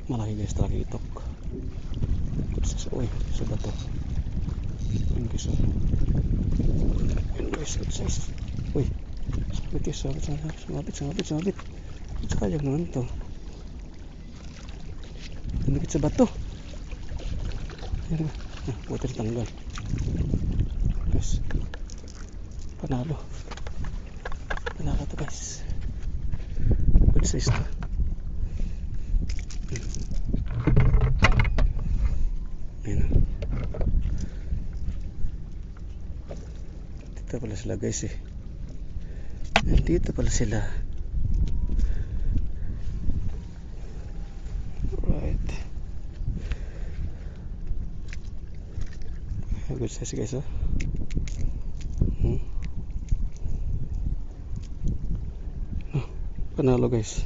Malaki guys talaga itok. Uy, sa bato. Yun guys, oh. Yun guys, good size. Uy, sumabit guys, sumabit. Sayang naman to. Tumikit sa bato. Yan na. Buti na tanggal. Guys, panalo to guys. Good size to. Ayan. Dito pala sila guys eh. Dito pala sila. Right. Good size guys, oh. Panalo guys.